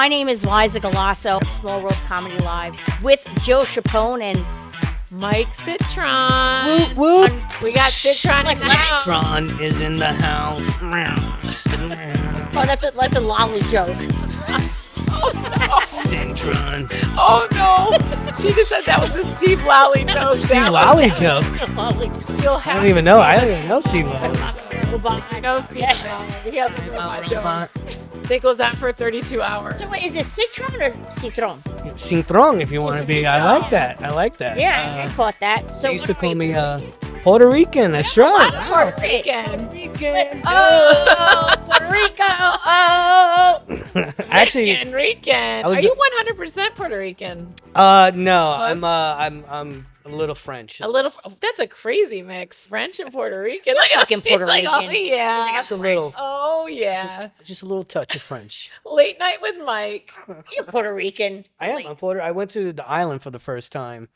My name is Liza Galasso of Small World Comedy Live with Jill Chiappone and Mike Cintron. Whoop, whoop. We got Cintron in the house. Cintron is in the house. oh, that's a lolly joke. Cintron. Oh no! She just said that was a Steve Lally joke. Steve Lally joke. You'll I have don't even know. I don't even know Steve Lally. I know Steve Lally. He hasn't heard my joke. It goes on for 32 hours. So wait, is it Cintron or Cintron? Cintron, if you want to be. I like that. I like that. Yeah, I caught that. So They used to call me Puerto Rican. That's right. Wow. Puerto Rican. Puerto Rican. Oh, Puerto Rico. Oh. Actually, Rican. Are you 100% Puerto Rican? no. I'm a little French. A little. That's a crazy mix. French and Puerto Rican. Like fucking Puerto like, Rican. Oh yeah. Just a little. Oh yeah. Just a little touch of French. Late night with Mike. You're Puerto Rican. I am. I'm Puerto. I went to the island for the first time,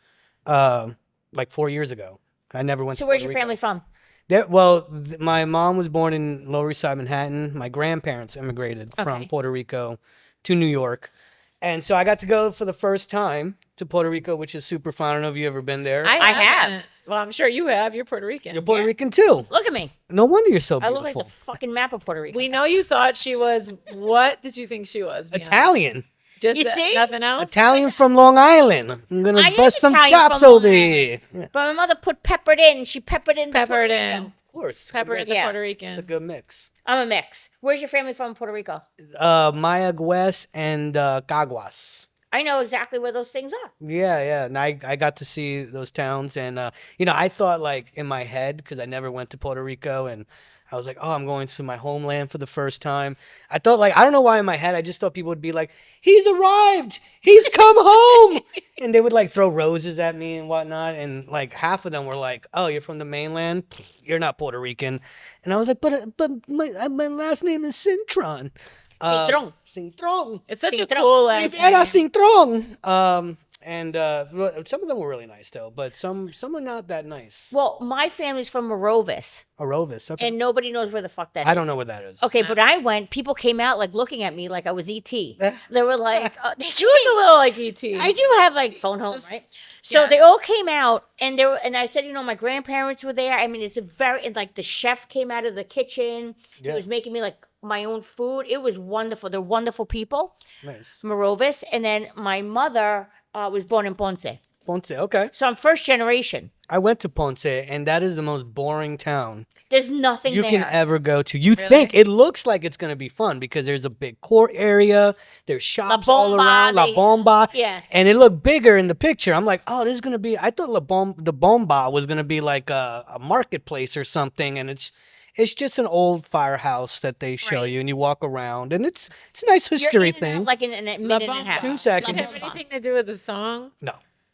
like 4 years ago. I never went. So to where's Puerto your family from? My mom was born in Lower East Side, Manhattan. My grandparents immigrated from Puerto Rico to New York, and so I got to go for the first time to Puerto Rico, which is super fun. I don't know if you've ever been there. I have. have. Well, I'm sure you have. You're Puerto Rican. You're Puerto Rican too. Look at me. No wonder you're so I beautiful. look like the fucking map of Puerto Rico. We know you thought she was. What did you think she was? Be honest. Italian. Just You see? nothing else. Italian from Long Island. I'm gonna I am bust some Italian chops from Long over here. Yeah, But my mother put peppered in. She peppered in. Peppered Puerto in. Rico. of course. Pepper in the Yeah. Puerto It's a Rican. good mix. I'm a mix. Where's your family from in Puerto Rico? Mayagüez and Caguas. I know exactly where those things are. Yeah. And I got to see those towns. And, I thought, like, in my head, because I never went to Puerto Rico, and I was like, oh, I'm going to my homeland for the first time. I thought, like, I don't know why in my head, I just thought people would be like, he's arrived. He's come home. And they would, like, throw roses at me and whatnot. And, like, half of them were like, oh, you're from the mainland? You're not Puerto Rican. And I was like, but my last name is Cintron. Cintron. Cintron. It's such a Cintron. cool last Era name. Cintron. And some of them were really nice though, but some are not that nice. Well, my family's from Morovis, Arovis, okay. and nobody knows where the fuck that is. I don't know what that is. Okay, but I went. People came out like looking at me like I was ET. They were like, You look a little like E.T. I do have like phone home, right? So they all came out, and and I said, my grandparents were there. I mean, it's a very, and like the chef came out of the kitchen. He Yeah. was making me like my own food. It was wonderful. They're wonderful people. Nice. Morovis, and then my mother was born in Ponce, Ponce, okay. so I'm first generation. I went to Ponce, and that is the most boring town There's nothing you there. can ever go to. You think it looks like it's going to be fun because there's a big court area, there's shops all Bomba, around, La they- Bomba, yeah. and it looked bigger in the picture. I'm like, oh, this is going to be, I thought the Bomba was going to be like a marketplace or something, and it's just an old firehouse that they show Right. you, and you walk around, and it's a nice You're history in and out thing. like in a minute and a half. 2 Does seconds. it have anything to do with the song? No,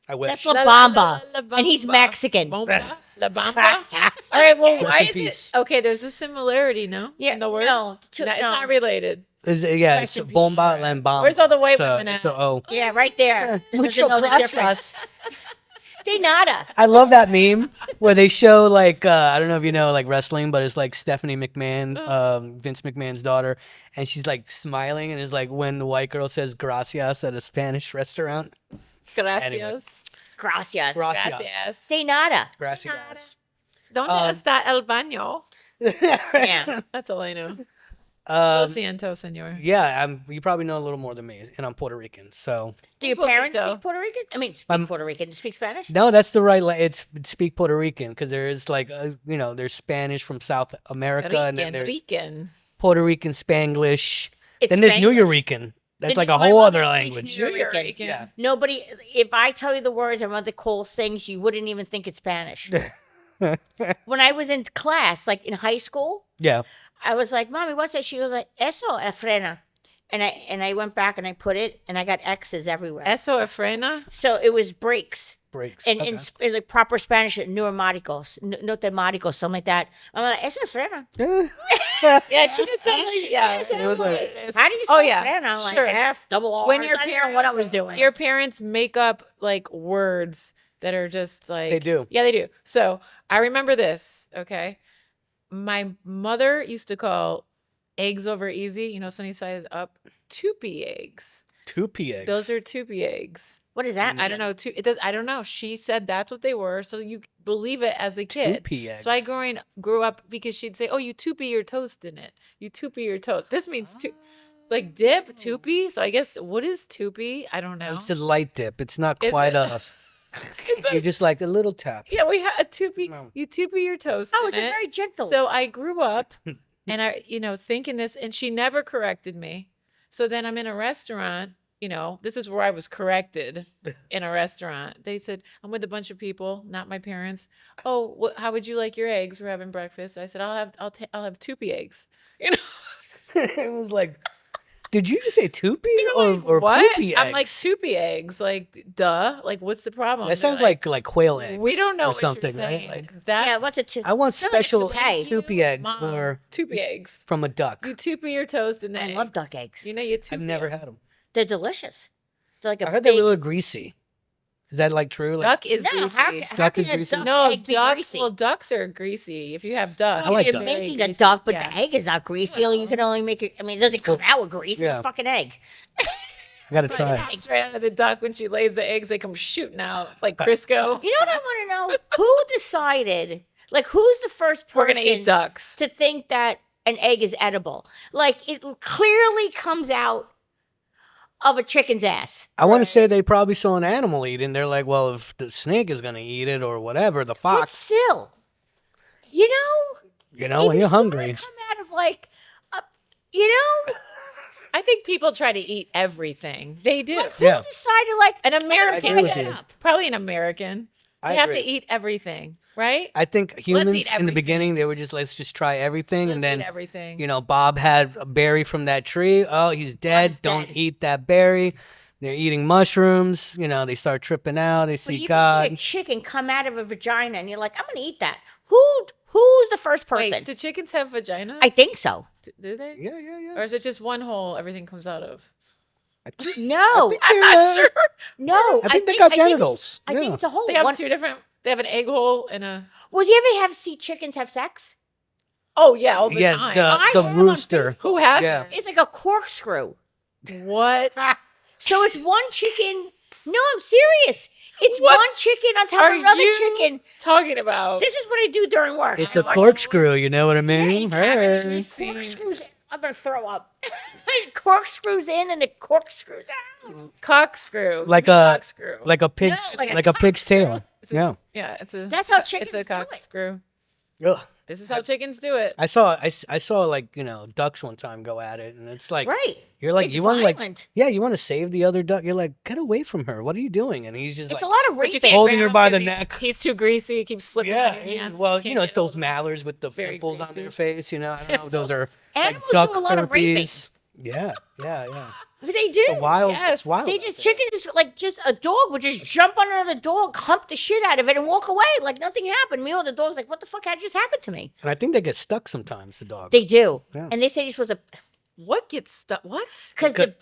I wish. That's La Bamba, and he's Mexican. Bomba? La Bamba? All right, well, Rest why in is peace. it? Okay, there's a similarity, no? Yeah, In the word? no, It's not related. Yeah, Rest it's in peace. Bomba and Bomba. Where's all the white It's a- women It's at? a O. Yeah, right there. Mucho Doesn't know the gracias. difference. De nada. I love that meme where they show like I don't know if you know like wrestling, but it's like Stephanie McMahon, Vince McMahon's daughter, and she's like smiling, and it's like when the white girl says gracias at a Spanish restaurant. Gracias. Anyway. Gracias. Gracias. De nada. Gracias. ¿Dónde está el baño? Yeah. That's all I know. Lo siento, señor. Yeah, you probably know a little more than me, and I'm Puerto Rican, so Do your Un parents poquito. speak Puerto Rican? I mean, speak Puerto Rican. Speak Spanish? no, that's the right. It's speak Puerto Rican because there is like there's Spanish from South America, and then there's Rican. Puerto Rican Spanglish. It's Then there's New Spanglish. Yorkican. That's like a My whole mother other speaks language. New Yorkican. Rican. Yeah. Nobody, if I tell you the words and Mother Cole sings, you wouldn't even think it's Spanish. When I was in class, like in high school, Yeah. I was like, Mommy, what's that? She was like, Eso es frena. And I went back and I put it, and I got X's everywhere. Eso es frena? So it was brakes. Breaks. And Okay. in like proper Spanish, neumáticos, no temáticos, something like that. I'm like, eso es frena. Yeah, she just said like, yeah. It was like- How do you spell Oh, yeah. frena? I'm like, Sure. F, double R. When your I didn't know what I was doing. Your parents make up like words that are just like They do. Yeah, they do. So I remember this. Okay, my mother used to call eggs over easy. Sunny side up Tupi eggs. Tupi eggs. Those are Tupi eggs. What does that mean? I don't know. It does. I don't know. She said that's what they were, so you believe it as a kid. Tupi eggs. So I grew up because she'd say, "Oh, you Tupi your toast in it. You Tupi your toast." This means like dip Tupi. So I guess what is Tupi? I don't know. It's a light dip. It's not Is quite it? a. You're just like a little tap. Yeah, we had a Tupi. No. You Tupi your toast. Oh, in it's it. very gentle. So I grew up, and I, thinking this, and she never corrected me. So then I'm in a restaurant. This is where I was corrected in a restaurant. They said, I'm with a bunch of people, not my parents. Oh, how would you like your eggs? We're having breakfast. I said, I'll have Tupi eggs. It was like, did you just say Tupi or What? poopy eggs? I'm like, Tupi eggs. Like, duh. Like, what's the problem? That They're sounds like quail eggs. we don't know or what you're something, right? saying. Like, That's what's a I want sounds like a special toupee. Tupi eggs Mom, or Tupi eggs. from a duck. You Tupi your toast in the I egg. love duck eggs. You Tupi I've never them. had them. They're delicious. They're like a I heard they were a big... little greasy. Is that like true? Like, Duck is No, greasy. how Duck can is a greasy? duck No, egg be ducks. greasy? Well, ducks are greasy. If you have duck, I like You're duck. making a duck, but Yeah. the egg is not greasy. You can only make it. I mean, it doesn't come out with grease. Yeah. It's a fucking egg. I gotta But try yeah, it. it's right out of the duck when she lays the eggs. They come shooting out like Crisco. You know what I want to know? Who decided? Like, who's the first person We're gonna eat ducks. to think that an egg is edible? Like, it clearly comes out of a chicken's ass. I want to say they probably saw an animal eat it, and they're like, well, if the snake is gonna eat it or whatever, the But fox, still, you know, when it you're is gonna hungry. come out of like, you know, I think people try to eat everything. They do. like, who Yeah. decided like An I American, agree with you. probably an American. I They have to agree. eat everything, right? I think humans in the everything. beginning they were just let's just try everything, Let's and eat then everything. Bob had a berry from that tree. Oh, he's dead. Bob's Don't dead. eat that berry. They're eating mushrooms. They start tripping out. They But see if God. you see a chicken come out of a vagina and you're like, I'm gonna eat that. Who's the first person? Wait, do chickens have vaginas? I think so. Do they? Yeah, yeah, yeah. Or is it just one hole everything comes out of? No, think I'm they're, not sure. no. I think they got genitals. I think Yeah. it's a whole. They have one. two different. They have an egg hole and a. Well, you ever see chickens have sex? Oh yeah, all the Yeah, time. the I have on rooster. Who has Yeah. It's like a corkscrew. what? So it's one chicken. No, I'm serious. It's What one chicken on top are of another you chicken. talking about? This is what I do during work. It's I a watch- corkscrew. You know what I mean? haven't Hey. you seen- Corkscrews. I'm gonna throw up. It corkscrews in and it corkscrews out. Cockscrew. Like You mean a- cockscrew. Like a pig's, No, like a like a pig's tail. It's a- Yeah. Yeah, it's a. That's how chickens It's a do it. cockscrew. Ugh. This is how chickens do it. I saw like ducks one time go at it, and it's like Right. you're like It's you want to like violent. yeah you want to save the other duck. You're like get away from her. What are you doing? And he's just It's like a lot of But you raping. can't Holding grab her him by 'cause the he's- neck. He's too greasy. He keeps slipping yeah. out of your hands. Well, Can't it's get those over it. mallards with the Very pimples on greasy. their face. I don't know if those are like Animals duck do a lot of raping. herpes. Yeah. They do. It's wild. Yes, It's wild. They just chicken just a dog would just jump on another dog, hump the shit out of it, and walk away like nothing happened. Meanwhile, the dog's like, "What the fuck had just happened to me?" And I think they get stuck sometimes. The dog. They do, Yeah. and they say you're supposed to What gets stuck? What?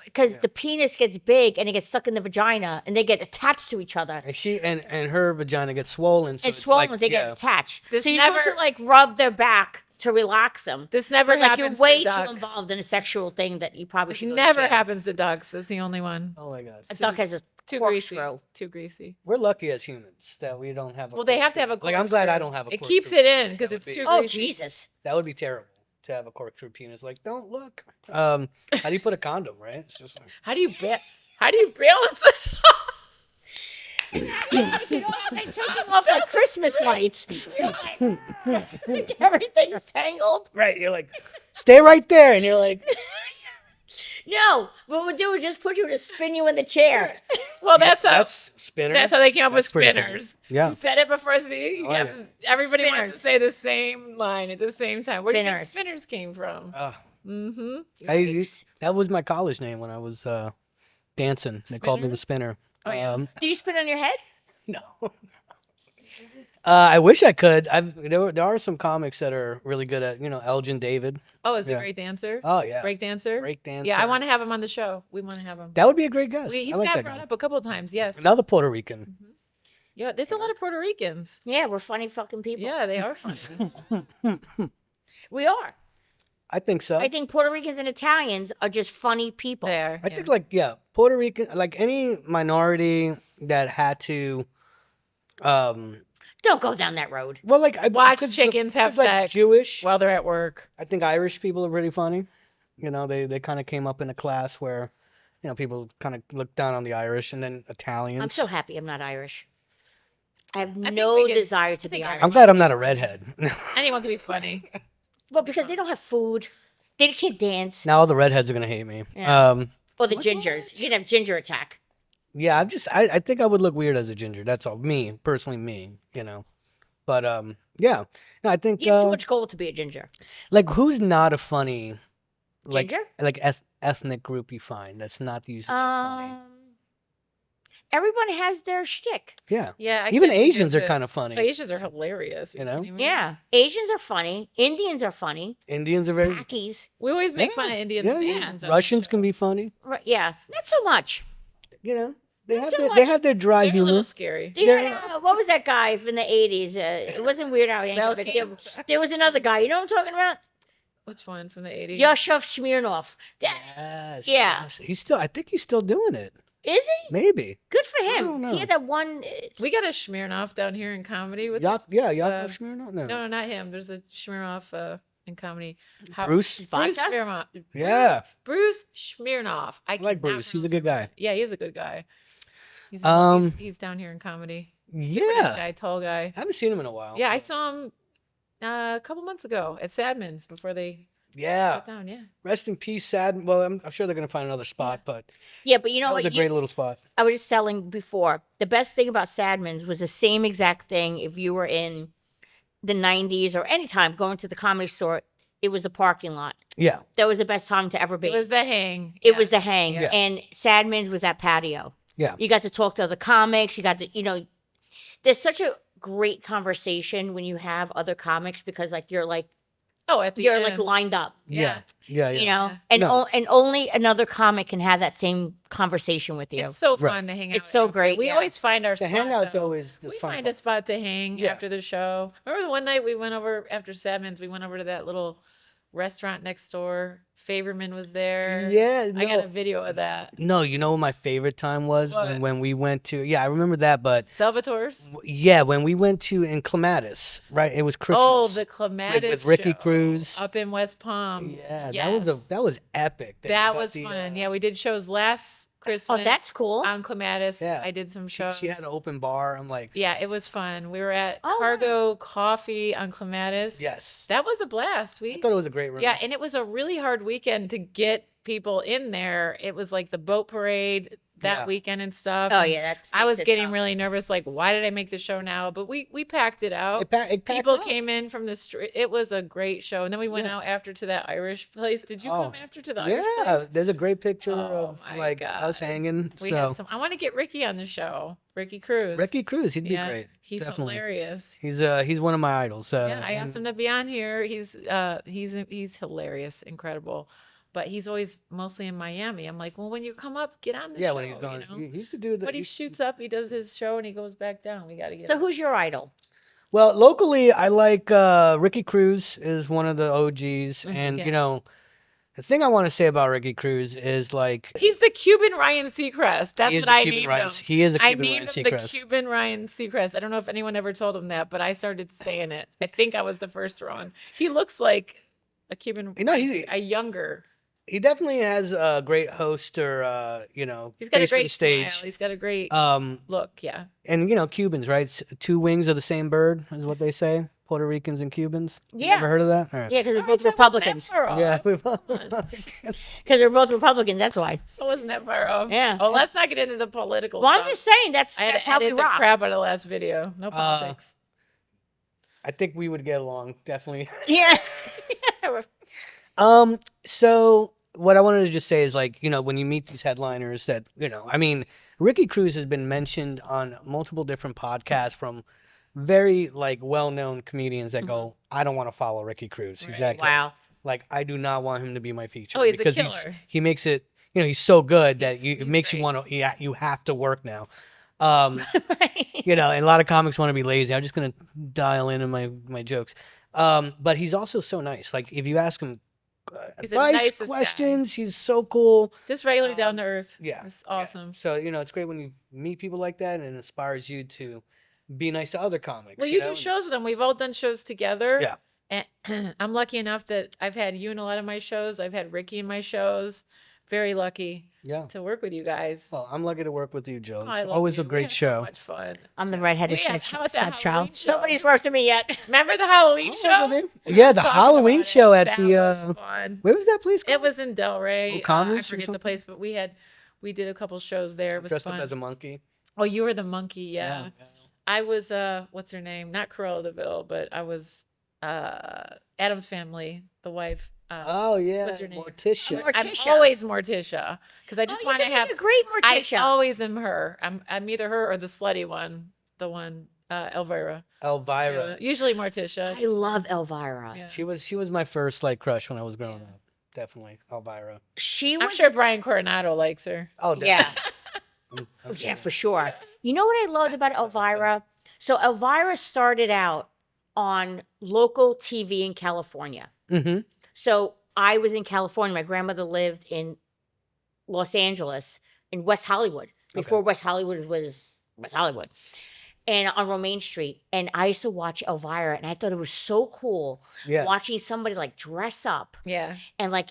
because the penis gets big and it gets stuck in the vagina, and they get attached to each other. and she and her vagina gets swollen. So It's it's swollen. like, They yeah. get attached. This So you're supposed never- to like rub their back to relax them. This never But like happens. you're way to too ducks. involved in a sexual thing that you probably It should. never happen. happens to ducks. That's the only one. Oh my god. A duck has a Too greasy. corkscrew. Too greasy. We're lucky as humans that we don't have. Well, they have to have a. Like I'm glad I corkscrew. don't have a. It corkscrew keeps it in penis. because That it's would be- too Oh greasy. Jesus! That would be terrible to have a corkscrew penis. Like, don't look. How do you put a condom, right? It's just like, How do you balance it? They took them off like Christmas lights. You're like, everything's tangled. right. You're like, stay right there, and you're like, No, what we'll do is just put you to spin you in the chair. Well, that's how. that's spinner. That's how they came up with That's pretty cool. spinners. Yeah. You said it before. See, I like everybody wants Spinners. to say the same line at the same time. Where do you think Spinners. spinners came from? Mm-hmm. That was my college name when I was dancing. They called me the spinner. Oh, yeah. Did you spin on your head? No. I wish I could. There are some comics that are really good at, Elgin David. Oh, is he Yeah. a great dancer? Oh yeah. Break dancer? Break dancer. Yeah, I want to have him on the show. We want to have him. That would be a great guest. He's I like got that brought guy. up a couple of times. Yes. Another Puerto Rican. Yeah, there's a lot of Puerto Ricans. Yeah, we're funny fucking people. Yeah, they are funny. We are. I think so. I think Puerto Ricans and Italians are just funny people. There. I think like Puerto Rican, like any minority that had to, Don't go down that road. well, like Watch because chickens have like sex Jewish. while they're at work. I think Irish people are really funny. You know, they kind of came up in a class where, you know, people kind of look down on the Irish, and then Italians. I'm so happy I'm not Irish. I have think no we could- desire to I be think Irish. I'm glad I'm not a redhead. Anyone can be funny. Well, because they don't have food. They can't dance. Now all the redheads are gonna hate me. Yeah. Or the What? gingers. You can have ginger attack. Yeah, I think I would look weird as a ginger. That's all. Me, personally, you know. But yeah. No, I think You have too much gold to be a ginger. like who's not a funny Ginger? like ethnic group you find that's not usually funny. Everyone has their shtick. Yeah. Yeah. Even Asians are kind of funny. Asians are hilarious. You know? kidding me? Yeah. Asians are funny. Indians are funny. Indians are very Pakis. We always make fun of Indians and Asians. on the Russians show. can be funny. Right, yeah. Not so much. You know, they have too their, much. they have their dry They're a humor. little scary. Do you know, what was that guy from the 80s? It wasn't Weird Al Mel Yankovic. There was another guy. You know what I'm talking about? Which one from the 80s? Yashov Smirnov. Yes. Yeah. yes. He's still. I think he's still doing it. Is he? Maybe. Good for I him. don't know. He had that one. We got a Smirnoff down here in comedy. What's Yakov uh, Smirnoff? no, not him. There's a Smirnoff in comedy. Bruce? Bruce Vodka? Smirnoff. Yeah. Bruce Smirnoff. I like cannot Bruce. He's a pronounce good guy. Yeah, he is a good guy. He's, he's down here in comedy. Nice Yeah. guy, tall guy. I haven't seen him in a while. Yeah, I saw him a couple months ago at Sadman's before they Yeah. shut down. Yeah. Rest in peace, sad. Well, I'm sure they're gonna find another spot, but Yeah, but you know that was what? a great little spot. I was just telling before. The best thing about Sadman's was the same exact thing if you were in the 90s or any time going to the comedy store. It was the parking lot. Yeah. That was the best time to ever be. It was the hang. It Yeah. was the hang. Yeah. And Sadman's was that patio. Yeah. You got to talk to other comics. You got to, there's such a great conversation when you have other comics because you're like at the end. lined up, Yeah. Yeah. you know, Yeah. and No. and only another comic can have that same conversation with you. It's so Right. fun to hang out. It's so after. great, We yeah. always find our The spot, hangout's though. always the We fun find part. a spot to hang Yeah. after the show. Remember the one night we went over after Sadman's? We went over to that little restaurant next door. Favorman was there. Yeah. I got a No. video of that. No, you know what my favorite time was What? when we went to. Yeah, I remember that, but Salvatore's. yeah, when we went to in Clematis, right? It was Christmas. Oh, the Clematis with Ricky show Cruz. up in West Palm. Yeah, Yes. that was epic. you That got was the, fun. Yeah, we did shows last Christmas. Oh, that's cool. On Clematis. Yeah. I did some shows. She had an open bar. I'm like, Yeah, it was fun. We were at Oh, Cargo Coffee on Clematis. yes. That was a blast. I thought it was a great room. Yeah, and it was a really hard weekend to get people in there. It was like the boat parade that Yeah. weekend and stuff. Oh and yeah, that's. I was makes it getting tough. really nervous. Like, why did I make the show now? But we packed it out. It packed People out. came in from the street. It was a great show. And then we went Yeah. out after to that Irish place. Did you come Oh, after to the Irish Yeah, place? there's a great picture Oh, of my like God. us hanging. We so had some. I want to get Ricky on the show. Ricky Cruz. Ricky Cruz, he'd be Yeah, great. He's Definitely. hilarious. He's one of my idols. Yeah, I and- asked him to be on here. He's hilarious, incredible, but he's always mostly in Miami. I'm like, well, when you come up, get on the Yeah, show. when he's gone, you know? he used to do the. But he shoots up, he does his show, and he goes back down. We got to get. So him. who's your idol? Well, locally, I like Ricky Cruz is one of the OGs, and Yeah. you know, the thing I want to say about Ricky Cruz is like He's the Cuban Ryan Seacrest. That's he is what a I Cuban named Ryan- him. He is a I Cuban Ryan named him the Seacrest. Cuban Ryan Seacrest. I don't know if anyone ever told him that, but I started saying it. I think I was the first one. He looks like a Cuban. You know, he's- a younger. He definitely has a great host or He's got a face for great the stage. smile. He's got a great Um, look. Yeah. and you know, Cubans, right? Two wings of the same bird is what they say. Puerto Ricans and Cubans. You Yeah. Ever heard of that? All right. Yeah, because they're Oh, both that wasn't that Republicans. far off. Yeah, we've Because they're both Republicans. That's why. It wasn't that far off. Yeah. Oh, let's not get into the political Well, stuff. I'm just saying that's I had that's to how we edit the rock. crap out of the last video. No politics. I think we would get along, definitely. Yeah. So what I wanted to just say is like, you know, when you meet these headliners that, you know, I mean, Ricky Cruz has been mentioned on multiple different podcasts from very like well-known comedians that go, I don't want to follow Ricky Cruz. He's that good. Wow. Like, I do not want him to be my feature. Oh, he's a because killer. he makes it, you know, he's so good that it he's makes you great. want to, you have to work now. You know, and a lot of comics want to be lazy. I'm just going to dial in on my jokes. But he's also so nice. Like, if you ask him He's the advice, nicest guy. questions. He's so cool. Just regular down to earth. Yeah, It's awesome. So it's great when you meet people like that, and it inspires you to be nice to other comics. Well, you do shows with them. We've all done shows together. Yeah. And I'm lucky enough that I've had you in a lot of my shows. I've had Ricky in my shows. Very lucky to work with you guys. Well, I'm lucky to work with you, Joe. Oh, It's I love always you. a We great had show. So much fun. I'm the redheaded How about that stepchild. Halloween show? Nobody's worked with me yet. Remember the Halloween show? Yeah, the Talking Halloween about it. show at That the was fun. where was that place called? It was in Delray. I Converse or forget the something? place, but we did a couple shows there. It was Dressed fun. up as a monkey. Oh, you were the monkey, yeah. I was what's her name? Not Cruella DeVille, but I was Adam's Family, the wife. Oh yeah, what's her name? Morticia. I'm Morticia. always Morticia because I just want to have. a great I Morticia. always am her. I'm either her or the slutty one, the one Elvira. Elvira. Usually Morticia. I love Elvira. Yeah. She was my first like crush when I was growing up. Definitely Elvira. She I'm was sure Brian Coronado likes her. Oh yeah. I'm Yeah, sorry. for sure. You know what I loved about Elvira? So Elvira started out on local TV in California. Mm-hmm. So I was in California. My grandmother lived in Los Angeles, in West Hollywood, before West Hollywood was West Hollywood, and on Romaine Street. And I used to watch Elvira, and I thought it was so cool Yeah. watching somebody like dress up Yeah. and like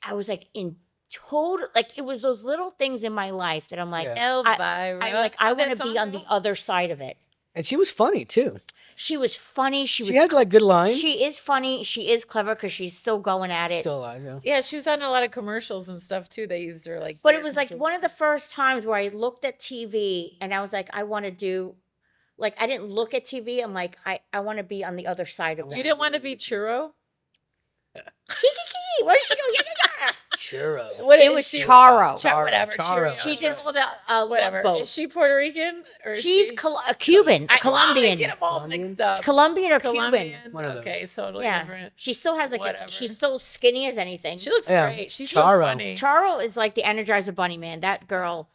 I was like in total, like it was those little things in my life that I'm like, Yeah. Elvira. I Oh, that want to be song on the though? other side of it. And she was funny too. She was funny. She was. She had like good lines. She is funny. She is clever because she's still going at it. Still alive, yeah. Yeah, she was on a lot of commercials and stuff too. They used her like. But beer it was like commercials. one of the first times where I looked at TV and I was like, I want to do, like, I didn't look at TV. I'm like, I want to be on the other side of that. You didn't want to be Churro? What did she go? Yeah, yeah, yeah. Churro. What It is was she? Charo. Whatever. Charo. Churro. She did all the whatever. Love Boat. Is she Puerto Rican or is She's she... a Cuban, I Colombian. get them all mixed up. Colombian or Colombian. Cuban? One of those. Okay, totally Yeah. different. She still has like, Whatever. she's still skinny as anything. She looks Yeah. great. She's Charo. so funny. Charo is like the Energizer Bunny, man. That girl,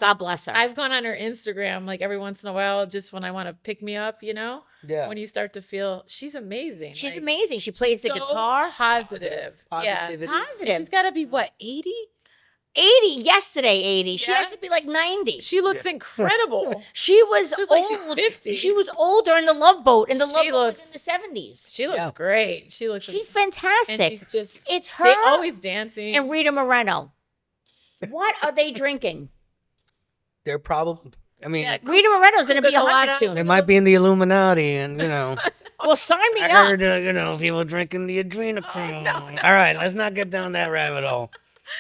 God bless her. I've gone on her Instagram like every once in a while just when I want to pick me up, you know? Yeah. When you start to feel she's amazing. She's like, amazing. She plays the so guitar. Positive. Yeah. Positivity. Positive. She's got to be what, 80? 80 yesterday, 80. She Yeah? has to be like 90. She looks incredible. She was She looks old. like she's 50. She was older in the Love Boat, and the Love She Boat was looks- in the 70s. She looks Yeah. great. She looks She's fantastic. and she's just It's they her always dancing. and Rita Moreno. What are they drinking? They're probably. I mean, Yeah, Rita Moreno's going to be Coca-Cola. 100 soon. they might be in the Illuminati, and Well, sign me I up. heard people drinking the adrenochrome. All right, let's not get down that rabbit hole.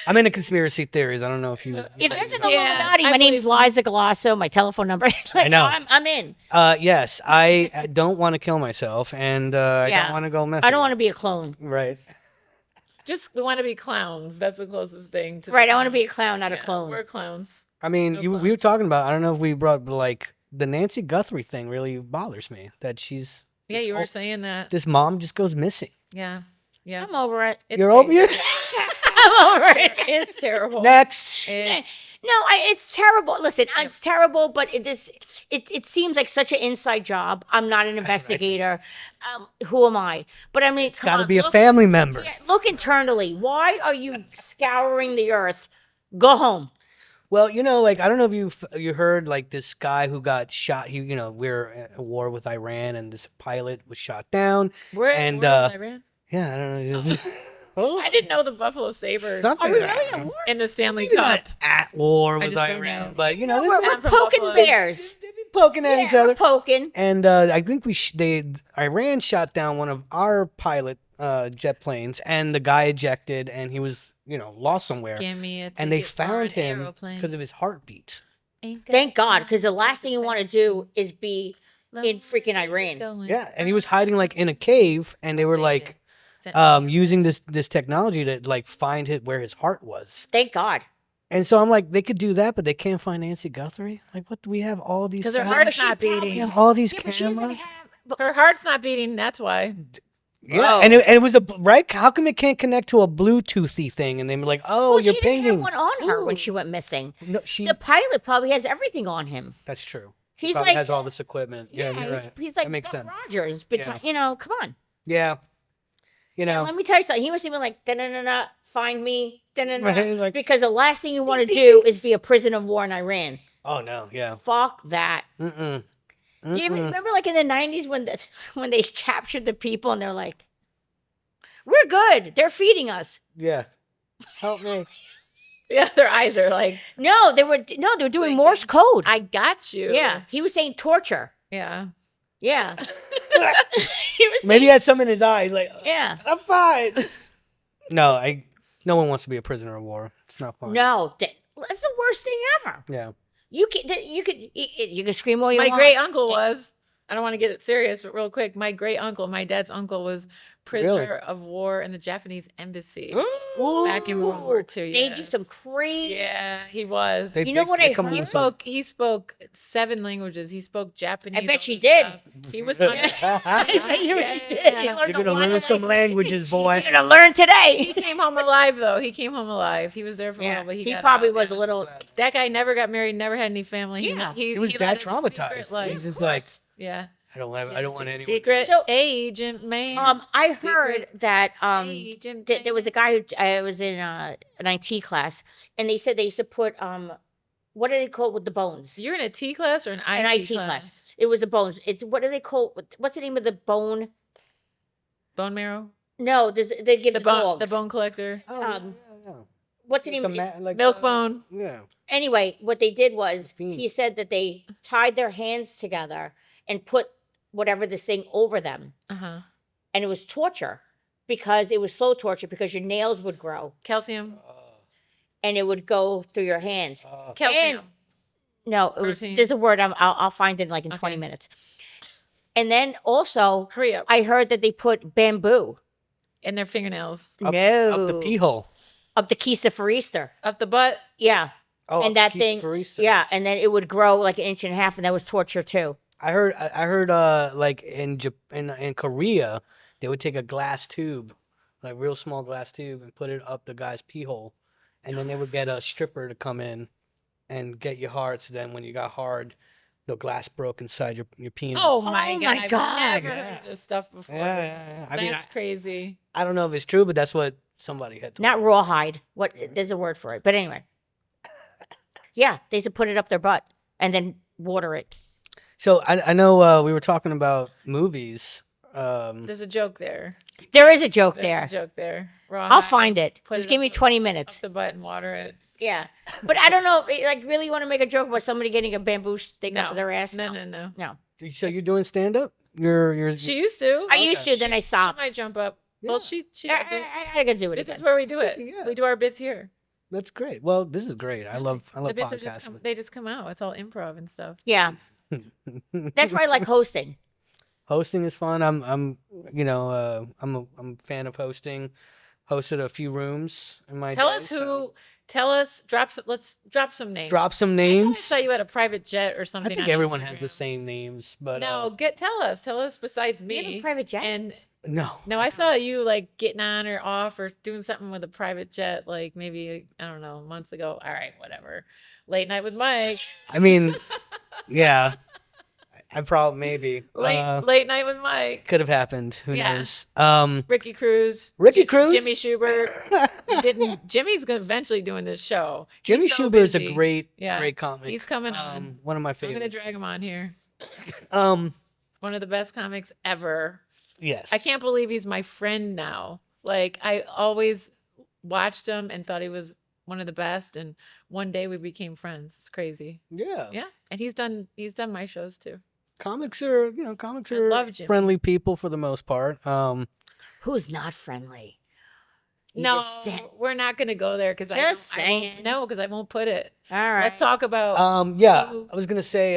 I'm into conspiracy theories. I don't know if you. If there's an Yeah, Illuminati, I my name's believe so. Liza Galasso. My telephone number. Like, I know. I'm in. Yes, I don't want to kill myself, and I Yeah. don't want to go messy. I don't want to be a clone. Right. Just we want to be clowns. That's the closest thing to Right. I want to be a clown, not a Yeah, clone. We're clowns. I mean, No we were clowns. talking about. I don't know if we brought like the Nancy Guthrie thing. Really bothers me that she's. Yeah, this you were o- saying that. This mom just goes missing. Yeah. Yeah. I'm over it. It's You're over crazy. here. I'm over it. It's terrible. Next. It's, No, it's terrible. Listen, it's terrible, but it seems like such an inside job. I'm not an investigator. Who am I? But I mean, It's got to be a family member. Look internally. Why are you scouring the earth? Go home. Well, like I don't know if you heard like this guy who got shot. We're at war with Iran, and this pilot was shot down. where, And, where was Iran? Yeah, I don't know. Oh, I didn't know the Buffalo Sabres something Are we like really that. at war? in the Stanley Maybe not Cup. at war I with just found Iran, out. but We're, I'm we're from poking Buffalo. bears. they've been poking at each other. We're poking. And I think Iran shot down one of our pilot jet planes, and the guy ejected, and he was lost somewhere, Give me a and they ticket for an found him aeroplane. because of his heartbeat. Ain't got Thank God, time because the to last thing you want to do is be in freaking Iran. going. Yeah, and he was hiding like in a cave, and they were like using this technology to like find where his heart was. Thank God. And so I'm like, they could do that, but they can't find Nancy Guthrie. Like, what do we have all these? Because her cameras? heart's not We beating. have all these Yeah, but she's gonna cameras. have. Her heart's not beating. That's why. Yeah, Whoa. and it was right. How come it can't connect to a Bluetoothy thing? And they were like, "Oh, Well, you're she didn't pinging." have one on her when Ooh. she went missing. No, she. The pilot probably has everything on him. That's true. He's Probably like, has all this equipment. Yeah, you're right. he's like That makes Buck sense. Rogers. Yeah. Come on. Yeah. you And know. let me tell you something. He was even like, da-na-na-na, find me, da-na-na-na. Right, like- because the last thing you want to do is be a prisoner of war in Iran. Oh no, yeah. Fuck that. Mm-mm. Do you Mm-mm. remember, like in the 90s, when they captured the people and they're like, "We're good. They're feeding us." Yeah. Help me. Yeah, their eyes are like, No, they were doing Blinking. Morse code. I got you. Yeah, he was saying torture. Yeah. Yeah, He was Maybe he had some in his eyes, like, yeah. I'm fine. No one wants to be a prisoner of war. It's not fun. No, that's the worst thing ever. Yeah. You can scream all you My want. great uncle was. I don't want to get it serious, but real quick, my great uncle, my dad's uncle, was prisoner of war in the Japanese embassy back in World War II. They Yeah. do some crazy. Yeah, he was. They- You know what I come heard? with some- He spoke 7 languages. He spoke Japanese. I bet all she this did. stuff. He was You're on. You really did. Yeah. You learned gonna a lot learn some today. languages, boy. You're gonna learn He today. came home alive though. He came home alive. He was there for a Yeah, while, but he got probably out. was Yeah. a little. That guy never got married, never had any family. Yeah. He was led that a secret traumatized. life. He's just like, Yeah. I don't want anyone. Secret So- agent man. I heard that agent there was a guy who was in an IT class, and they said they used to put what do they call it with the bones? You're in a T class or an IT, An IT class. It was the bones. It's what do they call? What's the name of the bone? Bone marrow. No, they give The the bone. dogs. The bone collector. Oh, Um, yeah. What's the Like name? the of it? like Milk bone. Yeah. Anyway, what they did was Fiend. he said that they tied their hands together and put whatever this thing over them, Uh-huh. and it was torture because it was slow torture because your nails would grow Calcium. and it would go through your hands. Calcium. No, it was. Protein. There's a word I'll find it like in 20 Okay. minutes. And then also, Hurry up. I heard that they put bamboo. In their fingernails. Up the pee hole. Up the keister for Easter. Up the butt. Yeah, Oh, and that thing. Yeah, and then it would grow like 1.5 inches, and that was torture too. I heard like in Korea, they would take a glass tube, like real small glass tube, and put it up the guy's pee hole, and then they would get a stripper to come in and get you hard. So then when you got hard, the glass broke inside your penis. Oh my Oh god. my I've God. never heard this stuff before. yeah. I mean, That's crazy. I don't know if it's true, but that's what somebody had told Not me. rawhide. What? There's a word for it, but anyway. Yeah, they used to put it up their butt and then water it. So I know we were talking about movies. There's a joke there. There is a joke There's there. a joke there. I'll find it. Put Just it give up me the- 20 Up minutes. the butt and water it. Yeah, but I don't know. Like, really, you want to make a joke about somebody getting a bamboo stick No. up their ass? No. No. So you're doing stand up? You're She used to. I used to, then I She stopped. might jump up. Yeah. Well, she I, does it. I gotta do it This again. is where we do it. Yeah. We do our bits here. That's great. Well, this is great. I love The bits are just podcasting. they just come out. It's all improv and stuff. Yeah, that's why I like hosting. Hosting is fun. I'm a fan of hosting. Hosted a few rooms in my Tell day, us so- who. Tell us. Let's drop some names. Drop some I names. saw you at a private jet or I something. think on everyone has Instagram. the same names, but No, tell us. Tell us besides You have a me. private jet? And no. no, I saw you like getting on or off or doing something with a private jet, like maybe I don't know, months ago. All right, whatever. Late night with Mike. I mean, yeah. I probably maybe Late night with Mike. could have happened. Who Yeah. knows? Ricky Cruz. Ricky Cruz? Jimmy Schubert. Jimmy's gonna eventually doing this show. Jimmy He's so Schubert is a busy. great Yeah. comic. He's coming on. One of my I'm favorites. gonna drag him on here. Um, One of the best comics ever. yes. I can't believe he's my friend now. Like I always watched him and thought he was one of the best, and one day we became friends. It's crazy. Yeah. Yeah, and he's done my shows too. Comics are love Jimmy. friendly people for the most part. Who's not friendly? You No, just said- we're not gonna go there because Just I won't, saying. no, because I won't put it. All right. Let's talk about Yeah. who- I was gonna say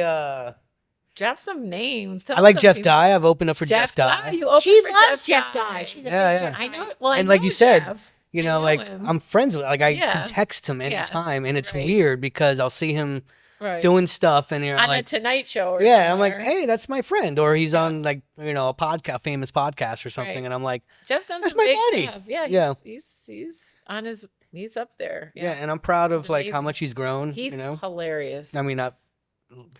drop some names. Tell I like some Jeff people. Dye. I've opened up for Jeff Dye. You opened She for loves Jeff Dye. She's a Yeah, big yeah. Jeff I Dye. know. Well, I And like know you said, Jeff. You I know, know like him. I'm friends with. Like I Yeah. can text him Yes, anytime, and it's right. weird because I'll see him right. doing stuff, and you're on like, the Tonight Show. Or yeah, I'm like, somewhere. hey, that's my friend, or he's on like a podcast, famous podcast or something, Right. and I'm like, Jeff's done That's some my big buddy. stuff. Yeah, Yeah. He's on his. He's up there. yeah, and I'm proud of He's like how amazing. much he's grown. He's you know, hilarious. I mean, not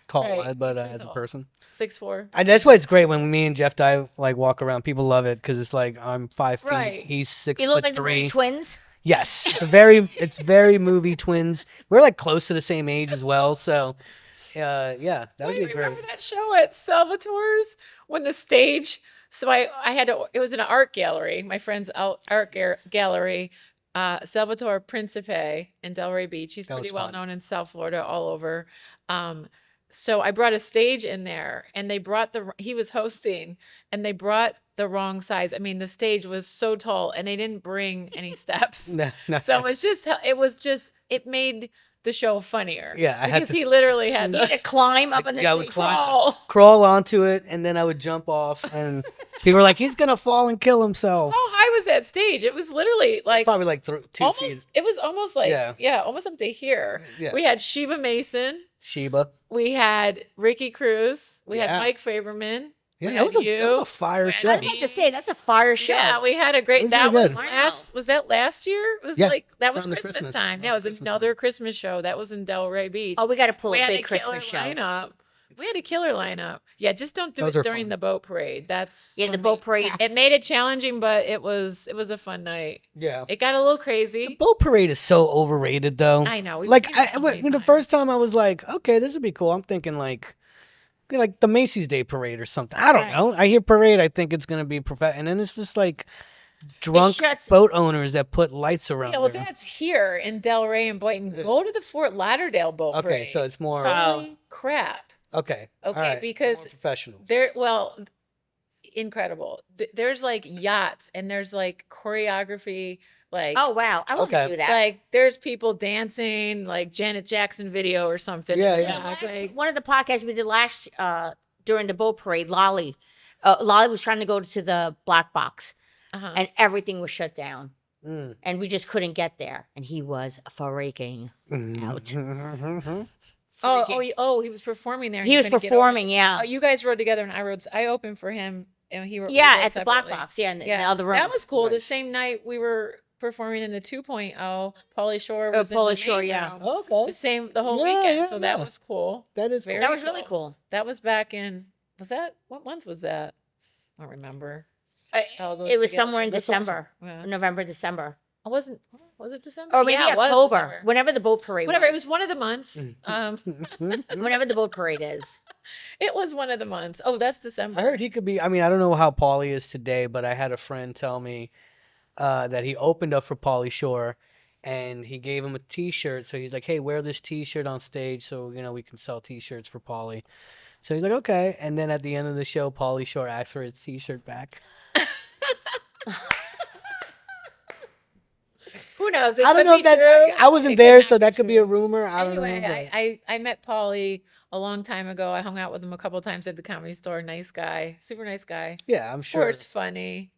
tall, Right, but he's too as a tall. person. 6'4". And that's why it's great when me and Jeff Dye like walk around. People love it because it's like I'm 5 feet. Right. He's 6 You foot look like the movie 3. twins. Yes, it's very movie twins. We're like close to the same age as well, so yeah, that would Wait, be great. remember that show at Salvatore's when the stage? So I had to. It was an art gallery. My friend's gallery, Salvatore Principe in Delray Beach. He's That was pretty well fun. known in South Florida, all over. So I brought a stage in there, and he was hosting, and they brought the wrong size. I mean, the stage was so tall, and they didn't bring any steps. No, So it made the show funnier. Yeah, I had because to- he literally had You had to to climb up on the Yeah, I would stage. climb. Crawl onto it, and then I would jump off, and people were like, "He's gonna fall and kill himself." How high was that stage? It was literally like Probably like 2 almost. feet. It was almost like Yeah. almost up to here. Yeah. We had Sheba Mason. Sheba. We had Ricky Cruz. We had Yeah. Mike Faberman. Yeah, We that was, had that was you. a fire We show. had I have to say that's a fire show. Yeah, we had a great. It was That really was good. last. Was that last year? It was Yeah, like that was around the Christmas, Christmas- time. Yeah, it around was Christmas another Christmas show. That was in Delray Beach. Oh, we got to pull we a had big a killer Christmas show. lineup. We had a killer lineup. Yeah, just don't do Those it are during fun. the boat parade. That's Yeah, the when boat parade. It made it challenging, but it was a fun night. Yeah. It got a little The crazy. boat parade is so overrated, though. I know. we've Like, seen it so many the times. first time I was like, okay, this would be cool. I'm thinking like the Macy's Day Parade or something. I don't Right. know. I hear parade, I think it's gonna be and then it's just like drunk shuts- boat owners that put lights around. Yeah, well, there. that's here in Delray and Boynton. Go to the Fort Lauderdale boat Okay, parade. so it's more Holy crap! okay. all Okay, right, because more professional. incredible. There's like yachts and there's like choreography. Like Oh wow, I want Okay. to do that. like there's people dancing like Janet Jackson video or something. Yeah, in the yeah. back, like- One of the podcasts we did last during the boat parade, Lolly was trying to go to the black box, uh-huh. and everything was shut down, Mm. and we just couldn't get there. And he was freaking. Oh, he was performing there. and He was couldn't get over performing, it. yeah, Oh, you guys rode together, and I opened for him, and we yeah, rode at the black separately. box, yeah, in the Yeah, other room. that was cool. The Nice. same night we were performing in the 2.0. Pauly Shore was in Pauly the Shore, main yeah. room. Okay, The whole Yeah, weekend. yeah, So that yeah. was cool. that is Very That was really cool. That was back in. What month was that? I don't remember. All goes It was together. somewhere in That's awesome. December, Yeah. November, December, Was it December? or maybe Yeah, it was October. December. Whenever the boat parade. Whatever. It was one of the months. Whenever the boat parade is. It was one of the months. Oh, that's December. I heard he could be. I mean, I don't know how Pauly is today, but I had a friend tell me that he opened up for Pauly Shore, and he gave him a T-shirt. So he's like, "Hey, wear this T-shirt on stage, so we can sell T-shirts for Pauly." So he's like, "Okay." And then at the end of the show, Pauly Shore asked for his T-shirt back. Who knows? It I don't could know be if that. true. I wasn't It could there, not so be that could be a true. rumor. I don't Anyway, know. I met Pauly a long time ago. I hung out with him a couple times at the Comedy Store. Nice guy, super nice guy. Yeah, I'm Of sure. course, funny.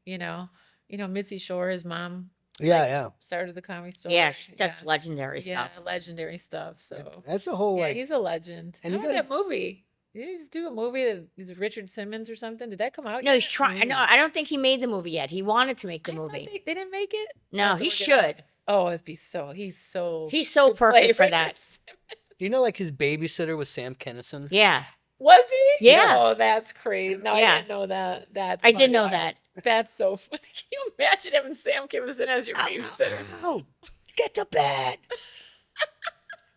Mitzi Shore, his mom, Yeah. started the Comedy Store. Yeah, that's yeah. legendary Yeah, stuff. legendary stuff. So That's a whole yeah, like. he's a legend. and How you about gotta- that movie? Did he just do a movie that is Richard Simmons or something? Did that come out? No, yet? he's trying. No, I don't think he made the movie yet. He wanted to make the I thought movie. They didn't make it. I'll No, have to he look it up. should. Oh, it'd be so. He's so. He's so could play perfect for Richard that. Simmons. Do you know like his babysitter was Sam Kinison? Yeah, Was he? Yeah. Oh, that's crazy. No, Yeah. I didn't know that. That's. I did funny. know that. That's so funny. Can you imagine having Sam Kinison as your babysitter? Oh, get to bed.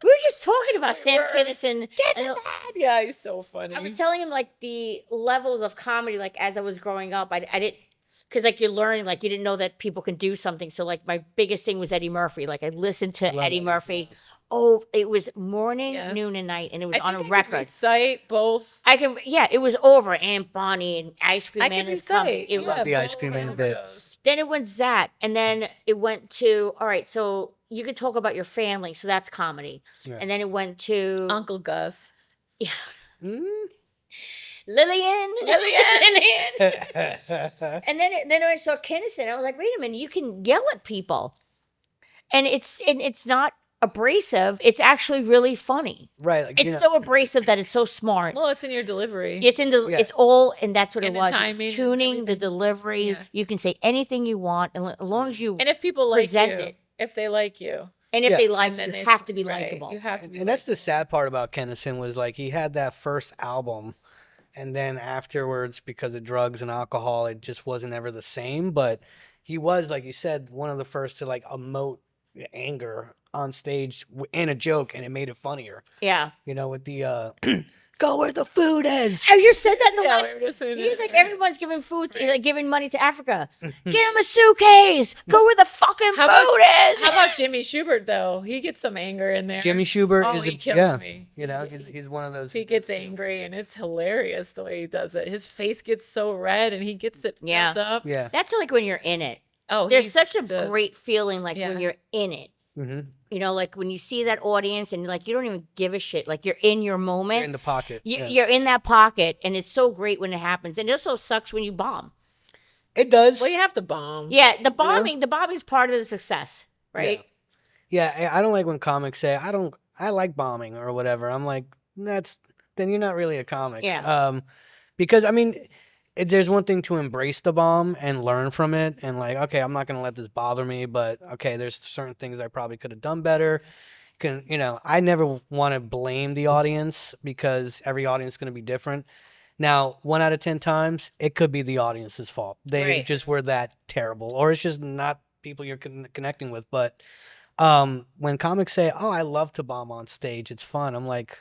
We were just talking about We Sam were. Kinison. and Yeah, he's so funny. I was telling him like the levels of comedy, like as I was growing up. I didn't, because like you learn, like you didn't know that people can do something. So like my biggest thing was Eddie Murphy. Like I listened to Love Eddie Eddie Murphy. Oh, it was morning, Yes. noon, and night, and it was I on a think I could record. recite both. I can, yeah, it was over. Aunt Bonnie and Ice Cream I Man can is coming. recite. It Love was, the Ice Cream Man bit. then it went that, and then it went to all right. So you could talk about your family, so that's comedy, Yeah. and then it went to Uncle Gus. Mm. Lillian, Lillian. and then I saw Kinnison. I was like, wait a minute, you can yell at people, and it's not abrasive. It's actually really funny. Right, like It's so abrasive that it's so smart. Well, it's in your delivery. It's in the. Yeah. It's all, and that's what And it the was. It's timing and tuning, the everything. delivery. Yeah. You can say anything you want, and as long as you And if people like present you, it. if they like you, And if Yeah. they like And then you, it's- have to be right, likable. You have to be And that's the likable. sad part about Kennison was like he had that first album, and then afterwards, because of drugs and alcohol, it just wasn't ever the same. But he was, like you said, one of the first to like emote anger on stage in a joke, and it made it funnier. Yeah. You know, with the go where the food is. I just said that in the Yeah, last. we were just saying He's that. like, everyone's giving food, like giving money to Africa. Get him a suitcase. Go where the fucking How about- food is. How about Jimmy Schubert though? He gets some anger in there. Jimmy Schubert Oh, is he a kills yeah. me. You know, he's one of those. He gets angry and it's hilarious the way he does it. His face gets so red and he gets it Yeah. filled up. Yeah. That's like when you're in it. Oh, There's he's such a just- great feeling, like when Yeah. you're in it. Mm-hmm. You know, like when you see that audience and like you don't even give a shit. Like you're in your moment. You're in the pocket. You, Yeah. You're in that pocket, and it's so great when it happens. And it also sucks when you bomb. It does. Well, you have to bomb. Yeah, the bombing's part of the success, right? Yeah, I don't like when comics say I like bombing or whatever. I'm like, then you're not really a comic. Yeah. Because I mean, there's one thing to embrace the bomb and learn from it, and like, okay, I'm not gonna let this bother me, but okay, there's certain things I probably could have done better. I never want to blame the audience because every audience is gonna be different. Now, 1 out of 10 times, it could be the audience's fault. They Right. just were that terrible, or it's just not people you're connecting with. But when comics say, "Oh, I love to bomb on stage. It's fun," I'm like,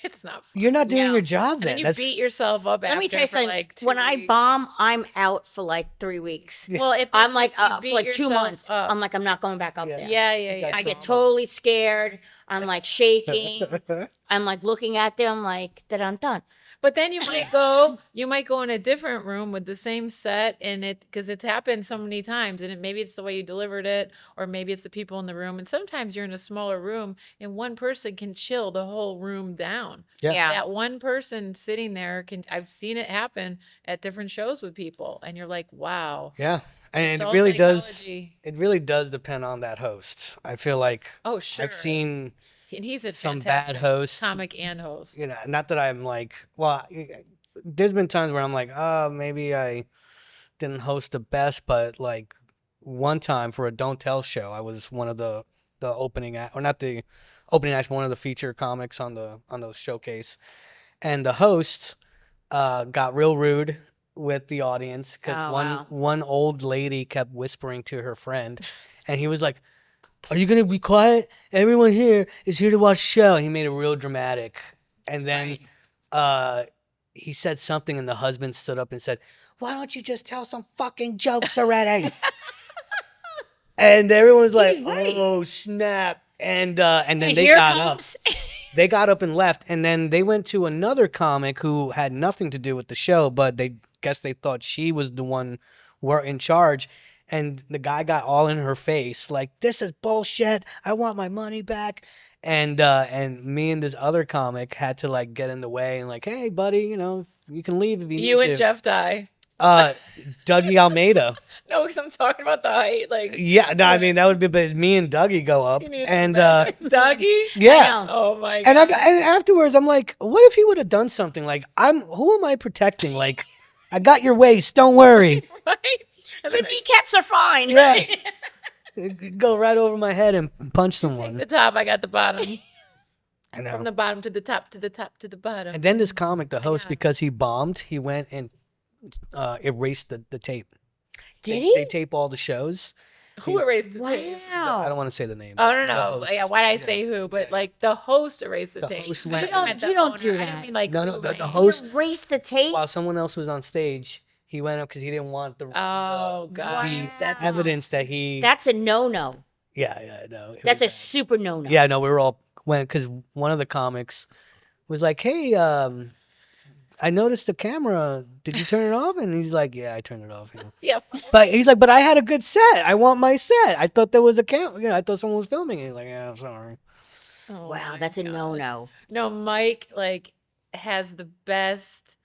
It's not fun. "You're not doing No. your job And then." then you That's beat yourself up Let me after tell you for, something. like 2 When I weeks. bomb, I'm out for like 3 weeks. Well, it I'm beats like you- you for beat like 2 yourself months. up. I'm like, I'm not going back up Yeah. there. Yeah, yeah, yeah. That's I get trauma. totally scared. I'm like shaking. I'm like looking at them like that I'm done. But then you might go in a different room with the same set, and because it's happened so many times, and maybe it's the way you delivered it, or maybe it's the people in the room. And sometimes you're in a smaller room, and one person can chill the whole room down. Yeah. Yeah. That one person sitting there I've seen it happen at different shows with people, and you're like, wow. Yeah, and It's it all really does. psychology. It really does depend on that host. I feel like Oh, sure. I've seen, and he's a some bad fantastic hosts. comic and host. not that I'm like, well, there's been times where I'm like, oh, maybe I didn't host the best, but like one time for a Don't Tell show, I was one of the opening act, or not the opening act, but one of the feature comics on the showcase, and the host got real rude with the audience because Oh, wow. one old lady kept whispering to her friend, and he was like, "Are you gonna be quiet? Everyone here is here to watch the show." He made it real dramatic, and then he said something, and the husband stood up and said, "Why don't you just tell some fucking jokes already?" And everyone was like, He's right. "Oh snap!" And then they Here got up. comes. They got up and left, and then they went to another comic who had nothing to do with the show, but they thought she was the one were in charge, and the guy got all in her face like, "This is bullshit. I want my money back." And me and this other comic had to like get in the way and like, "Hey, buddy, you can leave if you You need and to." Jeff Dye. Dougie Almeida. No, because I'm talking about the height. Like, Yeah, no, I mean that would be, but me and Dougie go up, you need and Dougie. yeah. I know. Oh my And god. and afterwards, I'm like, what if he would have done something? Like, who am I protecting? Like, I got your waist. Don't worry. Right? And The then kneecaps are fine. Yeah. Go right over my head and punch take someone. the top. I got the bottom. I From know. the bottom to the top to the top to the bottom. And then this comic, the host, God. because he bombed, he went and erased the tape. Did They he? tape all the shows. Who erased the tape? Wow. I don't want to say the name. Oh but no the no! host. Yeah, why did I say who? But like the host erased the The tape. host I went- meant You don't the do owner. I that. didn't mean like No, who the made- host- Erase the tape. While someone else was on stage, he went up because he didn't want the Oh god, Wow. that's evidence that he. That's a no-no. Yeah, no. it That's was a bad. super no-no. Yeah, no, we were all went because one of the comics was like, "Hey, I noticed the camera. Did you turn it off?" And he's like, "Yeah, I turned it off." yeah. But he's like, "But I had a good set. I want my set. I thought there was a camera. I thought someone was filming." And he's like, "Yeah, I'm sorry." Oh Wow, my that's a gosh. no-no. No, Mike like has the best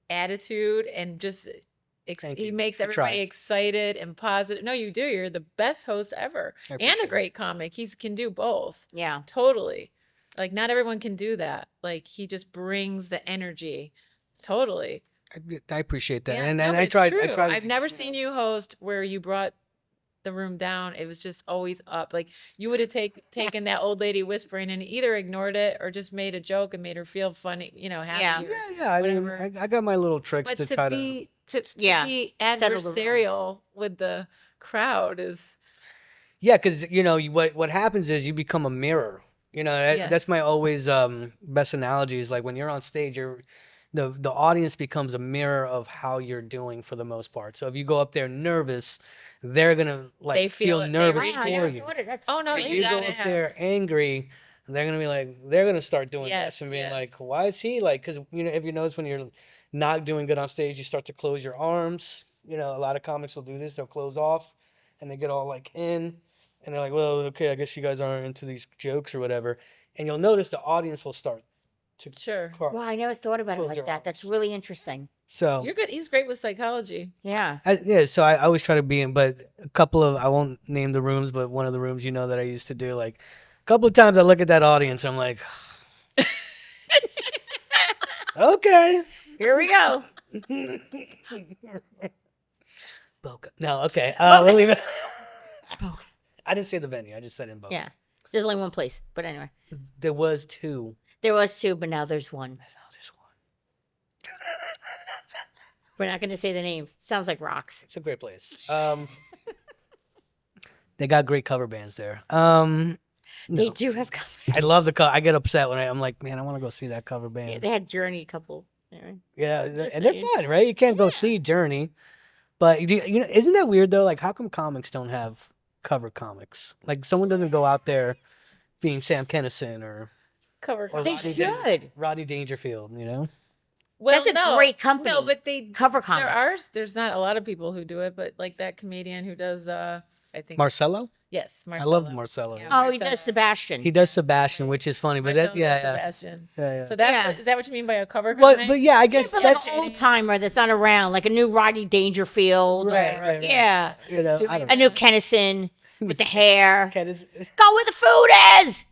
attitude and just Thank he you. makes I everybody try. excited and positive. No, you do. You're the best host ever I and appreciate a it. great comic. He can do both. Yeah. Totally. Like not everyone can do that. Like he just brings the energy. Totally. I appreciate that, Yeah, and no, and but I it's tried. true. I tried. I've never seen you host where you brought the room down, it was just always up. Like you would have taken that old lady whispering and either ignored it or just made a joke and made her feel funny, happy. Yeah. Yeah. I mean, whatever. I got my little tricks But to to try be to Yeah, be settle the room. adversarial with the crowd is Yeah, because what happens is you become a mirror. That's Yes. my always best analogy is like when you're on stage, the audience becomes a mirror of how you're doing for the most part. So if you go up there nervous, they're gonna like They feel feel it. They nervous read Wow, I for never you. thought of that. Oh, no, If you you go gotta up have- there angry, they're gonna be like, they're gonna start doing Yes, this and being yes. like, why is he like? Because if you notice when you're not doing good on stage, you start to close your arms. A lot of comics will do this. They'll close off, and they get all like in, and they're like, well, okay, I guess you guys aren't into these jokes or whatever. And you'll notice the audience will start to Sure. Wow, I never thought about it Close like your that. That's arms. really interesting. So You're good. He's great with psychology. Yeah. so I always try to be in, but a couple of I won't name the rooms, but one of the rooms that I used to do, like a couple of times I look at that audience, I'm like, okay. Here we go. Boca. No, okay. We'll leave it. Boca. I didn't say the venue. I just said in Boca. Yeah. There's only one place, but anyway, There was two. there was two, but now there's one. Oh, there's one. We're not going to say the name. Sounds like rocks. It's a great place. They got great cover bands there. They No. do have. I love the cover. I get upset when I'm like, man, I want to go see that cover band. They had Journey a couple. Anyway. Yeah, Just and they're saying. fun, right? You can't go see Journey, but isn't that weird though? Like, how come comics don't have cover comics? Like, someone doesn't go out there being Sam Kinison or Cover. Or They Rodney should. Rodney Dangerfield. Well, That's a no. great company. No, but they Cover comics. There's not a lot of people who do it, but like that comedian who does I think Marcelo. yes, I Marcelo. love Marcelo. Yeah. Oh, he Marcelo. does Sebastian. He does Sebastian, which is funny, but Marcelo that does yeah. Sebastian. Yeah. So that Yeah. is that what you mean by a cover Well, comic? but yeah, I Yeah, guess but like that's an old timer that's not around, like a new Rodney Dangerfield. right. Yeah. I don't A know. new Kennison with the hair. Cat is- Go where the food is.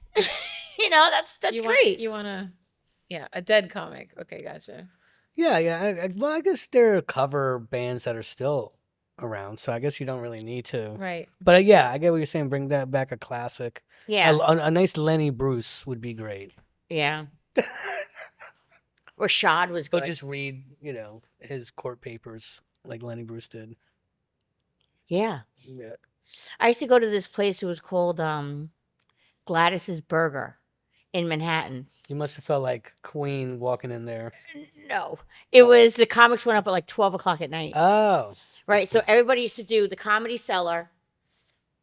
That's you great. You want to, a dead comic. Okay, gotcha. Yeah. Well, I guess there are cover bands that are still around, so I guess you don't really need to. Right. But yeah, I get what you're saying. Bring that back, a classic. Yeah. A nice Lenny Bruce would be great. Yeah. Rashad was Go good. just read, his court papers like Lenny Bruce did. Yeah. Yeah. I used to go to this place. It was called Gladys's Burger in Manhattan. You must have felt like Queen walking in there. No, it was the comics went up at like 12 o'clock at night. Oh. Right. So everybody used to do the Comedy Cellar,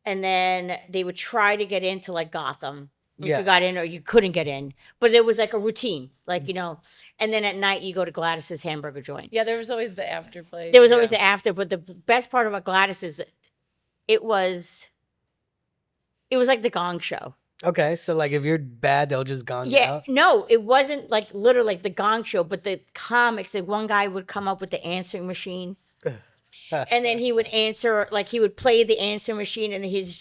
and then they would try to get into like Gotham. If Yeah. you got in or you couldn't get in, but it was like a routine, like and then at night you go to Gladys's hamburger joint. Yeah, there was always the after place. There was always the after, but the best part about Gladys is it was like the Gong Show. Okay, so like if you're bad, they'll just gong you Yeah, out. no, it wasn't like literally like the Gong Show, but the comics. Like one guy would come up with the answering machine, and then he would answer, like he would play the answering machine, and his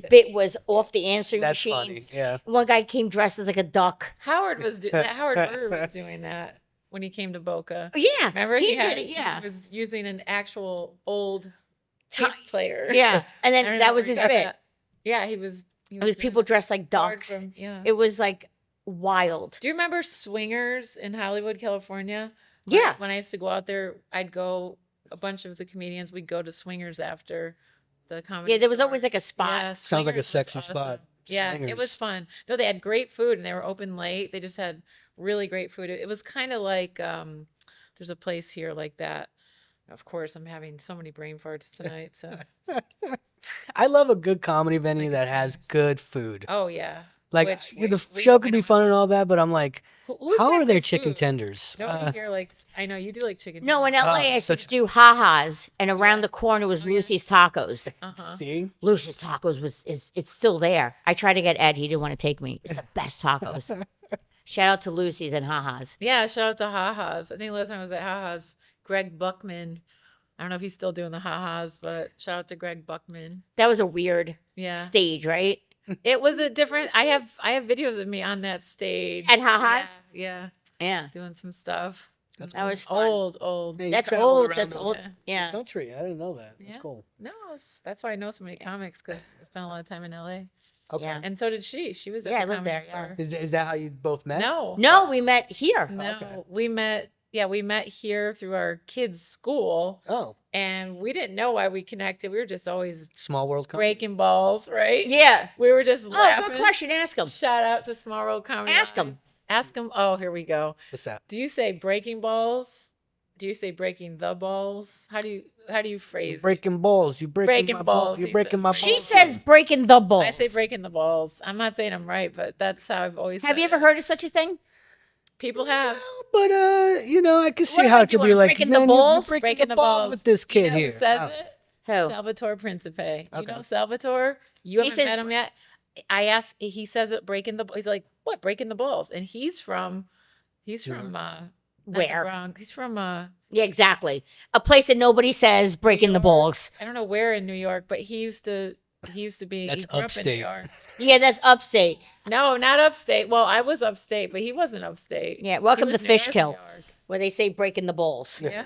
bit was off the answering That's machine. funny. Yeah. One guy came dressed as like a duck. Howard Murray was doing that when he came to Boca. Oh, yeah, Remember he did it. he Yeah, was using an actual old Ti- tape player. yeah, and I then that remember was he his got bit. that. Yeah, he was. It was doing people dressed like Howard ducks. yeah. It was like wild. Do you remember Swingers in Hollywood, California? Yeah. When I used to go out there, a bunch of the comedians, we'd go to Swingers after the comedy Yeah, there was store. always like a spot. Yeah, Sounds like a Swingers was sexy awesome. spot. Yeah, it Swingers. was fun. No, they had great food and they were open late. They just had really great food. It was kind of like there's a place here like that. Of course, I'm having so many brain farts tonight. So, I love a good comedy venue Like that a has Swingers. good food. oh yeah. Like Which the we- show we could be don't- fun and all that, but I'm like, Who's how got are their good chicken food? tenders? Nobody here likes. I know you do like chicken. No, in tenders. LA, I used to such- do ha-has, and around Yeah. the corner was Oh, yeah. Lucy's Tacos. Uh-huh. See? Lucy's Tacos it's still there. I tried to get Ed, he didn't want to take me. It's the best tacos. Shout out to Lucy's and ha-has. Yeah, shout out to Ha-Ha's. I think last time I was at Ha-Ha's, Greg Buckman. I don't know if he's still doing the Ha-Ha's, but shout out to Greg Buckman. That was a weird Yeah. stage, right? It was a different I have videos of me on that stage. At Ha-Ha's? Yeah, Yeah. doing some stuff. That was fun. Old. Hey, you That's travel old. around That's the old. Yeah. Yeah. country. I didn't know that. That's Yeah. cool. No, that's why I know so many comics because I spent a lot of time in LA. Okay. Yeah. And so did she. She was at Yeah, I the lived comedy there, yeah. store. Is that how you both met? No. No, we met here. No, okay. we met. Yeah, we met here through our kids' school, Oh, and we didn't know why we connected. We were just always small world. Comedy. breaking balls, right? Yeah. We were just Oh, laughing. good question. Ask him. Shout out to Small World Comedy. Ask Live. 'em. Ask them. Oh, here we go. What's that? Do you say breaking balls? Do you say breaking the balls? How do you phrase? Breaking balls. You breaking Breaking my balls, You he breaking says. my She balls. says breaking the balls. I say breaking the balls. I'm not saying I'm right, but that's how I've always. Have said you ever it. heard of such a thing? People have. But I can see What am how I it could be doing, like breaking the man, balls? You're breaking Breaking the the balls balls. with this You kid know here. who says Oh. it? Who? Salvatore Principe. You Okay. know Salvatore? You He haven't says- met him yet? I asked, he says it breaking the, he's like, what, breaking the balls? And he's from not the Where? Bronx. He's from, Yeah, exactly. A place that nobody says breaking the York. balls. I don't know where in New York, but he used to be, That's he grew up in upstate. New York. Yeah, that's upstate. No, not upstate. Well, I was upstate, but he wasn't upstate. Yeah, He welcome was to New York, Fishkill, New York. where they say breaking the balls. Yeah.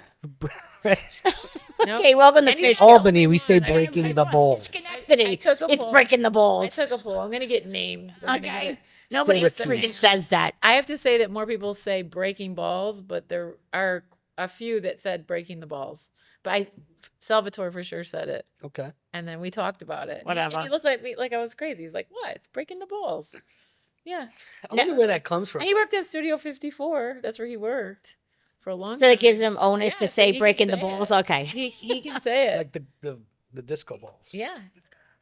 No. Okay, welcome to And you- Fishkill. Albany, we say I- breaking I- the balls. It's Schenectady. I took a It's poll. breaking the I balls. took a poll. I'm gonna get names. I'm gonna Okay. get- Nobody Stay freaking recused. says that. I have to say that more people say breaking balls, but there are a few that said breaking the balls. But Salvatore for sure said it, Okay. and then we talked about it. Whatever. He looked at me like I was crazy. He's like, "What? It's breaking the balls." Yeah. I wonder where that comes from. And he worked at Studio 54. That's where he worked for a long So time. that gives them onus Yeah, to so say he can breaking the say balls. it. Okay. He can say it. Like the disco balls. Yeah.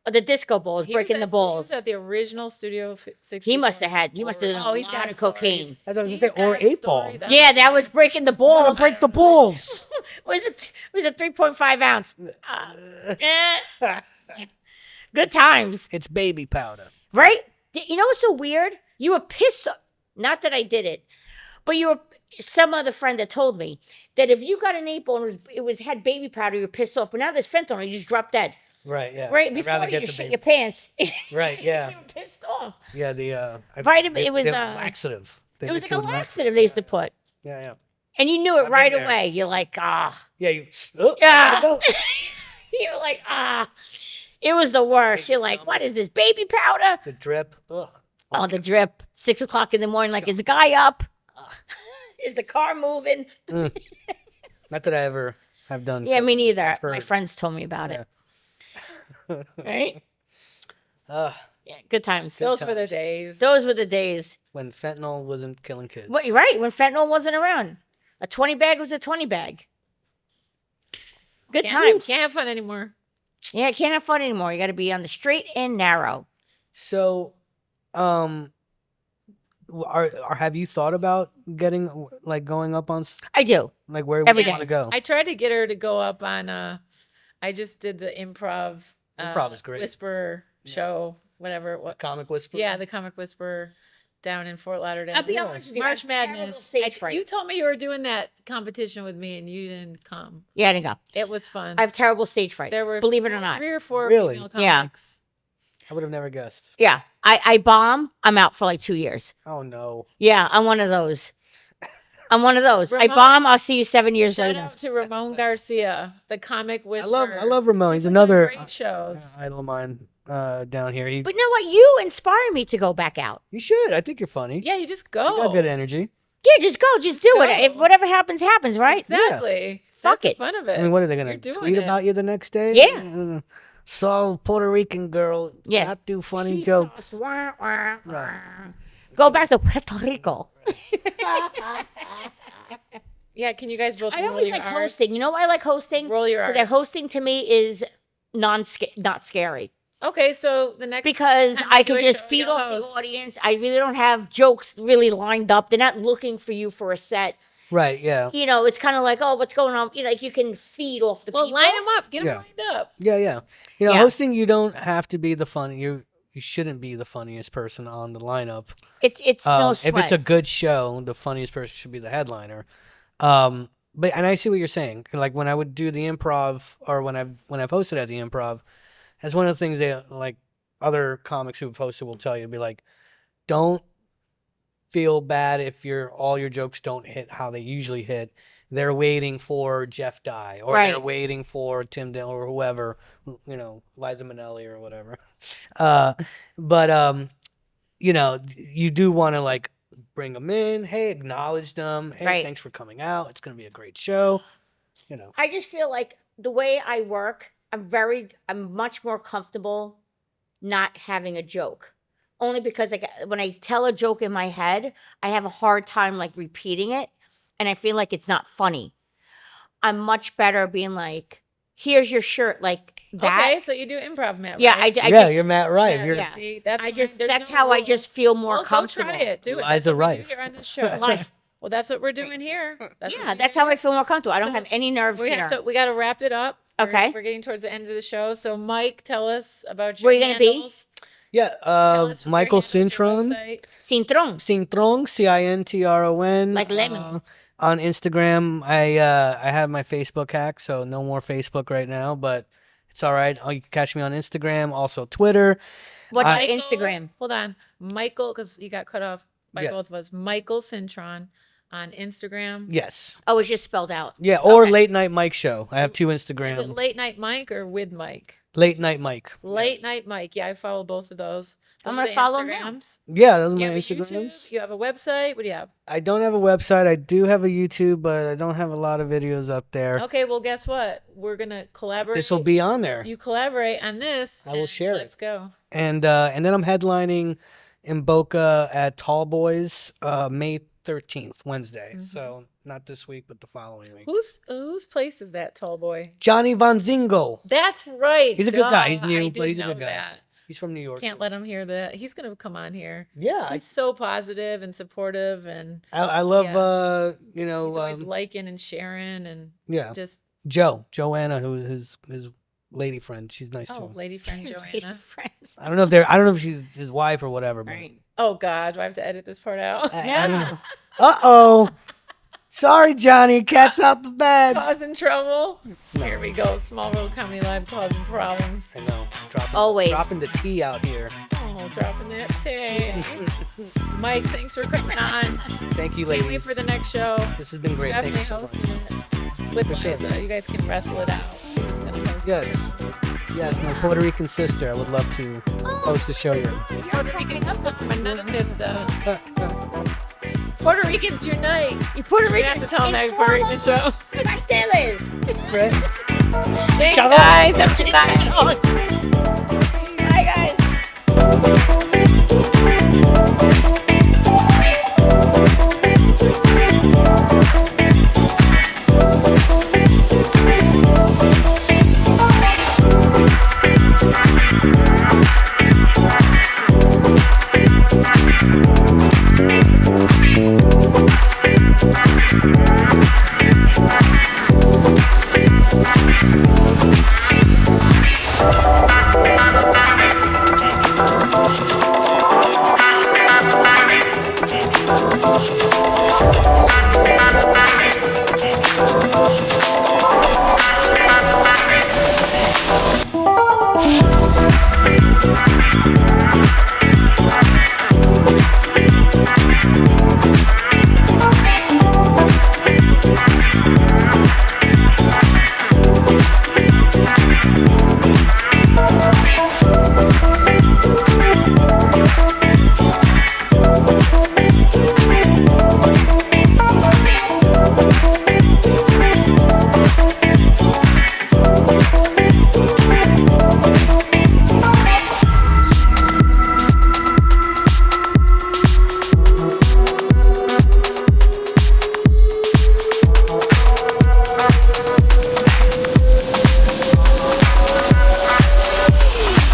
Oh, the disco balls, He breaking was the at- He balls. was at the original Studio 64. He must have had. He must have Oh, done a he's got lot of stories. cocaine. As I was He's gonna say, or got 8 ball. stories. I Yeah, don't that know. was breaking the Gotta balls. break the balls. It was a 3.5 ounce. Good times, It's baby powder. right? You know what's so weird? You were pissed. Not that I did it, but you were some other friend that told me that if you got an 8 ball and it was had baby powder, you were pissed off. But now there's fentanyl, you just drop dead. Right. Yeah. Right I'd before rather you get just the shit baby. your pants. Right. Yeah. You were pissed off. Yeah. Vitamin- it was, the It laxative. They was mix like a with laxative they used to put, Yeah. Yeah. and you knew it I've right been there. away. You're like, ah. Yeah. You. Yeah. Go. You're like, ah. It was the worst. You're like, what is this, baby powder? The drip. Ugh. Oh, the drip. 6 o'clock in the morning. Like, is the guy up? Is the car moving? Not that I ever have done. Yeah, me neither. I've My heard. friends told me about it. Right? Yeah, good times. Those were the times. days. Those were the days. When fentanyl wasn't killing kids. What, you're right. When fentanyl wasn't around, a 20 bag was a 20 bag. Good times. Can't have fun anymore. Yeah, can't have fun anymore. You got to be on the straight and narrow. So, have you thought about getting like going up on I do. like where Every would you want day. to go? I tried to get her to go up on I just did the improv Improv is great. whisper show, whatever it was. Comic Whisper. Yeah, the comic whisper down in Fort Lauderdale. I'll be Yeah. honest with you. I March have terrible Madness. stage fright. You told me you were doing that competition with me and you didn't come. Yeah, I didn't go. It was fun. I have terrible stage fright. there were believe it or not. 3 or 4 Really? female Yeah. comics. I would have never guessed. Yeah, I bomb. I'm out for like 2 years. Oh no. Yeah, I'm one of those. I'm one of those. I Ramon- bomb. I'll see you 7 years Shout later. out to Ramon Garcia, the comic I whisperer. love Ramon. He He's puts on another great shows. idol of mine down here. But you know what? You inspire me to go back out. You should. I think you're funny. Yeah, you just You go. got good energy. Yeah, just go. Just do it. go. If whatever happens, happens, right? Exactly. Fuck That's it. the fun of it. I mean, what are they gonna You're doing tweet it. about you the next day? Yeah. Saw Puerto Rican girl. Yeah. Not do funny Jesus, jokes. wah, wah, wah. Right. Go back to Puerto Rico. Yeah, can you guys both I roll always your like R's? hosting. You know why I like hosting? Roll your Because R's. hosting to me is not scary. Okay, so the next Because time I you do can a just show, feed you'll off the host. audience. I really don't have jokes really lined up. They're not looking for you for a set. Right. Yeah. You know, it's kind of like, oh, what's going on? You know, like you can feed off the Well, people. line them up. Get them Yeah. lined up. Yeah. Yeah. You know, Yeah. hosting, you don't have to be the funny. You shouldn't be the funniest person on the lineup. It's no If sweat. it's a good show, the funniest person should be the headliner. But and I see what you're saying. Like when I would do the improv, or when I've hosted at the improv, that's one of the things that like other comics who've hosted will tell you. Be like, don't feel bad if all your jokes don't hit how they usually hit. They're waiting for Jeff Dye, or they're Right. waiting for Tim Dillon or whoever, Liza Minnelli or whatever. But you do want to like bring them in. Hey, acknowledge them. Hey, Right. thanks for coming out. It's gonna be a great show. I just feel like the way I work, I'm much more comfortable not having a joke. Only because like when I tell a joke in my head, I have a hard time like repeating it, and I feel like it's not funny. I'm much better being like, "Here's your shirt," like that. Okay, so you do improv, Matt. Yeah, right? You're Matt Rife. Yeah, You're yeah. See, that's there's That's no how I rule. just feel more Well, comfortable. Go try it. Do it. Liza That's what we do Rife. here on this show. Liza. Well, that's what we're doing here. That's how I feel more comfortable. I don't So have any nerves we here. we got to wrap it up. Okay. We're getting towards the end of the show. So, Mike, tell us about your Where you gonna be? handles. Yeah, Tell us your Michael handles, your Cintron. website. Cintron. Cintron, Cintron. Like lemon. On Instagram, I have my Facebook hack, so no more Facebook right now, but it's all right. You can catch me on Instagram, also Twitter. What's I- your Instagram? Hold on. Michael, because you got cut off by Yeah. both of us. Michael Cintron on Instagram. Yes. Oh, it's just spelled out. Yeah, or Okay. Late Night Mike Show. I have two Is it Instagram. Late Night Mike or with Mike? Late Night Mike. Late Night Mike. Yeah, I follow both of those. I'm Those gonna are the follow 'em now. Instagrams. Yeah, those are You my have a YouTube? Instagrams. You have a website? What do you have? I don't have a website. I do have a YouTube, but I don't have a lot of videos up there. Okay, well, guess what? We're gonna collaborate. This will be on there. You collaborate on this. I will and share it. Let's go. And then I'm headlining in Boca at Tall Boys May 13th, Wednesday. So not this week, but the following week. Whose place is that, tall boy? Johnny Von Zingo. That's right. He's a good guy. He's duh, new, I but did he's a know good guy. that. He's from New York. Can't let him hear that. He's gonna come on here. Yeah, He's so positive and supportive, and I love he's always liking and sharing, and yeah, just Joanna, who is his lady friend. She's nice too. lady friend Lady Joanna. friends. I don't know if she's his wife or whatever. But Right. Oh God, do I have to edit this part out? I don't know. Uh-oh. Sorry, Johnny. Cat's out the bag. Causing trouble. Here we go. Small World Comedy Live causing problems. I know. Always. Dropping the tea out here. Oh, dropping that tea. Mike, thanks for coming on. Thank you, Can't ladies. wait for the next show. This has been great. Thank you so much. hosting it with For sure. Liza. You guys can wrestle it out. Who's gonna host Yes. Yes, my Puerto Rican sister. I would love to host the show here. it? Puerto Rican sister from another vista. Puerto Rican's your night. You Puerto We Rican. have to tell them that Puerto Rican show. Pasteles. Fred? Thanks, Ciao. guys. Have a good night. Bye, guys. Thank you.